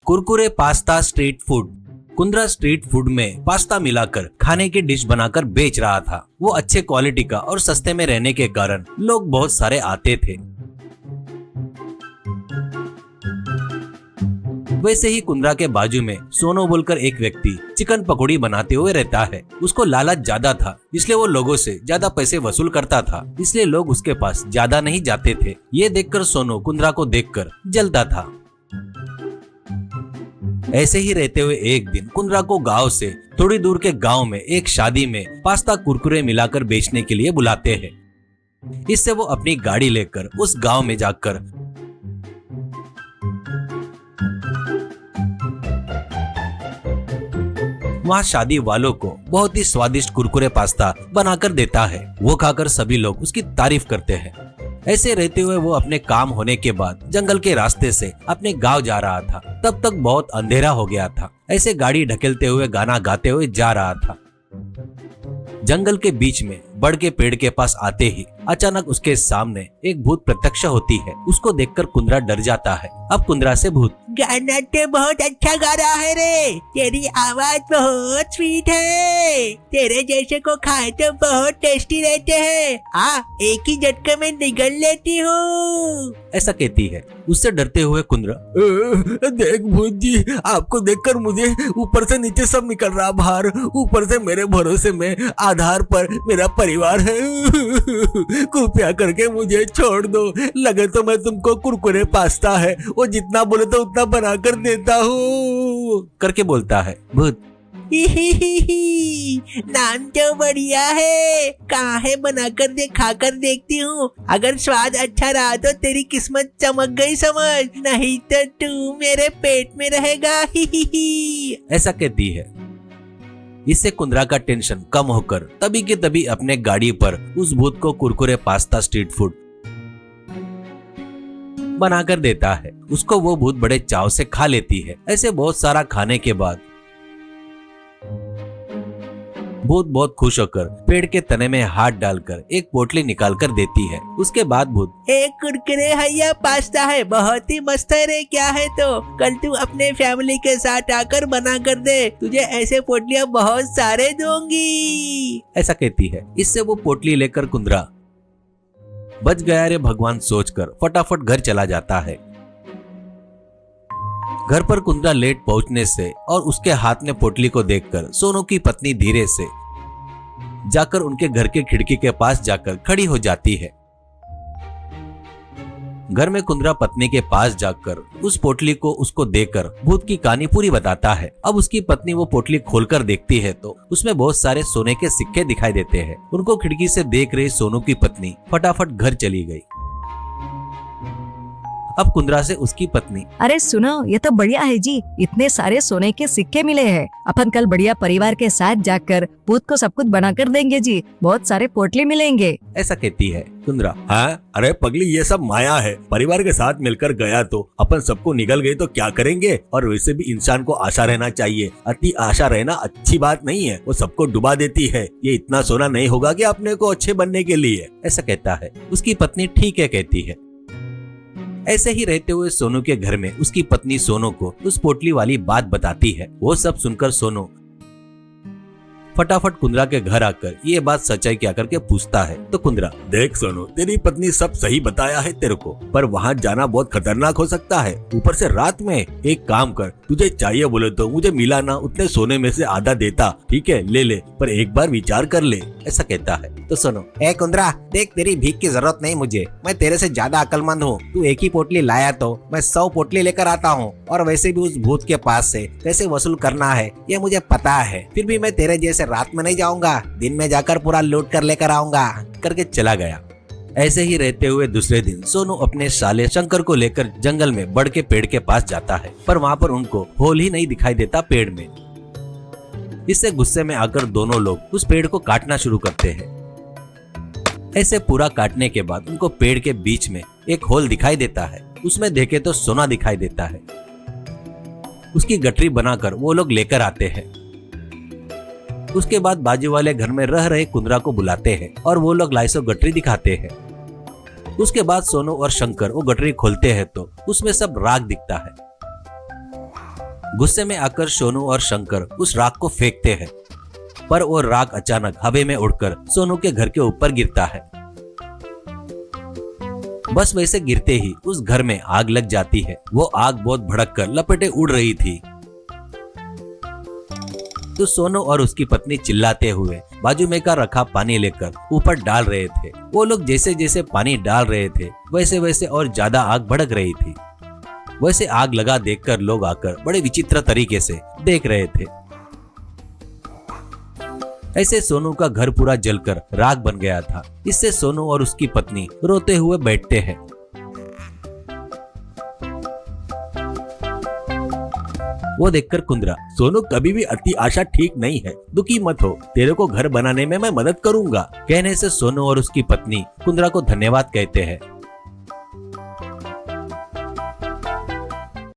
Kurkure pasta street food. Kundra street food में pasta मिलाकर खाने की डिश बनाकर बेच रहा था। वो अच्छे क्वालिटी का और सस्ते में रहने के कारण लोग बहुत सारे आते थे। वैसे ही कुंद्रा के बाजू में सोनू बोलकर एक व्यक्ति चिकन पकौड़ी बनाते हुए रहता है। उसको लालच ज्यादा था, इसलिए वो लोगों से ज्यादा पैसे वसूल करता था, इसलिए लोग उसके पास ज्यादा नहीं जाते थे। ये देखकर सोनू कुंद्रा को देखकर जलता था। ऐसे ही रहते हुए एक दिन कुंद्रा को गांव से थोड़ी दूर के गांव में एक शादी में पास्ता कुरकुरे मिलाकर बेचने के लिए बुलाते हैं। इससे वो अपनी गाड़ी लेकर उस गांव में जाकर वहाँ शादी वालों को बहुत ही स्वादिष्ट कुरकुरे पास्ता बनाकर देता है। वो खाकर सभी लोग उसकी तारीफ करते हैं। ऐसे रहते हुए वो अपने काम होने के बाद जंगल के रास्ते से अपने गांव जा रहा था। तब तक बहुत अंधेरा हो गया था। ऐसे गाड़ी ढकेलते हुए गाना गाते हुए जा रहा था। जंगल के बीच में बड़ के पेड़ के पास आते ही अचानक उसके सामने एक भूत प्रत्यक्ष होती है। उसको देखकर कुंद्रा डर जाता है। अब कुंद्रा से भूत, गाना तो बहुत अच्छा गा रहा है रे, तेरी आवाज बहुत स्वीट है, तेरे जैसे को खाए तो बहुत टेस्टी रहते हैं, एक ही झटके में निगल लेती हूँ, ऐसा कहती है। उससे डरते हुए कुंद्रा, देख भूत जी, आपको देखकर मुझे ऊपर से नीचे सब निकल रहा बाहर, ऊपर से मेरे भरोसे में आधार पर मेरा परिवार है, कृपया करके मुझे छोड़ दो, लगे तो मैं तुमको कुरकुरे पास्ता है वो जितना बोले तो उतना बना कर देता हूँ करके बोलता है। भूत, नाम तो बढ़िया है, कहाँ है बनाकर दे, खाकर देखती हूँ, अगर स्वाद अच्छा रहा तो तेरी किस्मत चमक गई समझ, नहीं तो तू मेरे पेट में रहेगा। ऐसा कहती है। इससे कुंद्रा का टेंशन कम होकर तभी के तभी अपने गाड़ी पर उस भूत को कुरकुरे पास्ता स्ट्रीट फूड बनाकर देता है। उसको वो भूत बड़े चाव से खा लेती है। ऐसे बहुत सारा खाने के बाद भूत बहुत खुश होकर पेड़ के तने में हाथ डालकर एक पोटली निकाल कर देती है। उसके बाद भूत, एक कुरकुरे हैया पास्ता है, बहुत ही मस्त है रे, क्या है तो कल तू अपने फैमिली के साथ आकर बना कर दे, तुझे ऐसे पोटलियां बहुत सारे दूंगी, ऐसा कहती है। इससे वो पोटली लेकर कुंद्रा बच गया रे भगवान सोचकर फटाफट घर चला जाता है। घर पर कुंद्रा लेट पहुंचने से और उसके हाथ में पोटली को देखकर सोनू की पत्नी धीरे से जाकर उनके घर के खिड़की के पास जाकर खड़ी हो जाती है। घर में कुंद्रा पत्नी के पास जाकर उस पोटली को उसको देकर भूत की कहानी पूरी बताता है। अब उसकी पत्नी वो पोटली खोलकर देखती है तो उसमें बहुत सारे सोने के सिक्के दिखाई देते हैं। उनको खिड़की से देख रही सोनू की पत्नी फटाफट घर चली गई। अब कुंद्रा से उसकी पत्नी, अरे सुनो, ये तो बढ़िया है जी, इतने सारे सोने के सिक्के मिले हैं, अपन कल बढ़िया परिवार के साथ जाकर भूत को सब कुछ बना कर देंगे जी, बहुत सारे पोटली मिलेंगे, ऐसा कहती है कुंद्रा। हाँ, अरे पगली, ये सब माया है, परिवार के साथ मिलकर गया तो अपन सबको निगल गए तो क्या करेंगे, और वैसे भी इंसान को आशा रहना चाहिए, अति आशा रहना अच्छी बात नहीं है, वो सबको डुबा देती है, ये इतना सोना नहीं होगा कि अपने को अच्छे बनने के लिए, ऐसा कहता है। उसकी पत्नी ठीक है कहती है। ऐसे ही रहते हुए सोनू के घर में उसकी पत्नी सोनू को उस पोटली वाली बात बताती है। वो सब सुनकर सोनू फटाफट कुंद्रा के घर आकर ये बात सच्चाई क्या करके पूछता है। तो कुंद्रा, देख सोनू, तेरी पत्नी सब सही बताया है तेरे को, पर वहाँ जाना बहुत खतरनाक हो सकता है, ऊपर से रात में। एक काम कर, तुझे चाहिए बोले तो मुझे मिला ना उतने सोने में से आधा देता, ठीक है, ले ले, पर एक बार विचार कर ले, ऐसा कहता है। तो सुनो, ए कुंद्रा, देख तेरी भीख की जरूरत नहीं मुझे, मैं तेरे से ज्यादा अक्लमंद हूँ, तू एक ही पोटली लाया तो मैं 100 पोटली लेकर आता हूँ, और वैसे भी उस भूत के पास से पैसे वसूल करना है ये मुझे पता है, फिर भी मैं तेरे जैसे रात में नहीं जाऊंगा, दिन में जाकर पूरा लूट कर लेकर आऊंगा, करके चला गया। ऐसे ही रहते हुए दूसरे दिन सोनू अपने साले शंकर को लेकर जंगल में बड़ के पेड़ के पास जाता है, पर वहाँ पर उनको होल ही नहीं दिखाई देता पेड़ में। इससे गुस्से में आकर दोनों लोग उस पेड़ को काटना शुरू करते हैं। ऐसे पूरा काटने के बाद उनको पेड़ के बीच में एक होल दिखाई देता है। उसमें देखे तो सोना दिखाई देता है। उसकी गठरी बनाकर वो लोग लेकर आते हैं। उसके बाद बाजू वाले घर में रह रहे कुंद्रा को बुलाते हैं और वो लोग लाइसो गठरी दिखाते हैं। उसके बाद सोनू और शंकर वो गठरी खोलते हैं तो उसमें सब राख दिखता है। गुस्से में आकर सोनू और शंकर उस राख को फेंकते हैं, पर वो राख अचानक हवा में उड़कर सोनू के घर के ऊपर गिरता है। बस वैसे गिरते ही उस घर में आग लग जाती है। वो आग बहुत भड़ककर लपटें उड़ रही थी। तो सोनू और उसकी पत्नी चिल्लाते हुए बाजू में का रखा पानी लेकर ऊपर डाल रहे थे। वो लोग जैसे जैसे पानी डाल रहे थे वैसे वैसे और ज्यादा आग भड़क रही थी। वैसे आग लगा देखकर लोग आकर बड़े विचित्र तरीके से देख रहे थे। ऐसे सोनू का घर पूरा जलकर राख बन गया था। इससे सोनू और उसकी पत्नी रोते हुए बैठते हैं। वो देखकर कुंद्रा, सोनू कभी भी अति आशा ठीक नहीं है, दुखी मत हो, तेरे को घर बनाने में मैं मदद करूंगा। कहने से सोनू और उसकी पत्नी कुंद्रा को धन्यवाद कहते हैं